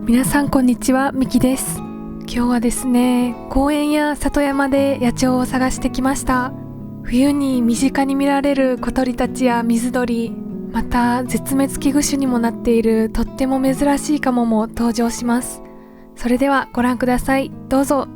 皆さんこんにちは、みきです。今日はですね、公園や里山で野鳥を探してきました。冬に身近に見られる小鳥たちや水鳥、また絶滅危惧種にもなっているとっても珍しいカモも登場します。それではご覧ください。どうぞ。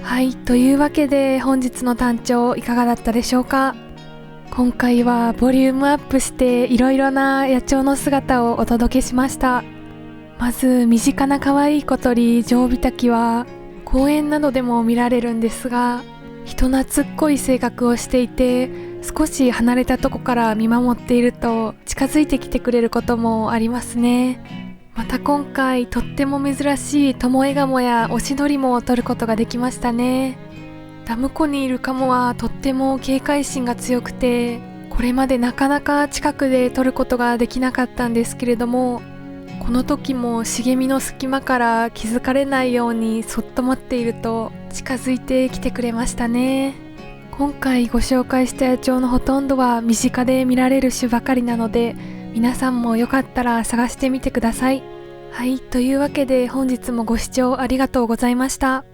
はい、というわけで本日の単調いかがだったでしょうか。今回はボリュームアップしていろいろな野鳥の姿をお届けしました。まず身近な可愛い小鳥ジョウビタキは公園などでも見られるんですが、人懐っこい性格をしていて、少し離れたとこから見守っていると近づいてきてくれることもありますね。また今回とっても珍しいトモエガモやオシドリも撮ることができましたね。ダム湖にいるカモはとっても警戒心が強くて、これまでなかなか近くで撮ることができなかったんですけれども、この時も茂みの隙間から気づかれないようにそっと待っていると近づいてきてくれましたね。今回ご紹介した野鳥のほとんどは身近で見られる種ばかりなので、皆さんもよかったら探してみてください。はい、というわけで本日もご視聴ありがとうございました。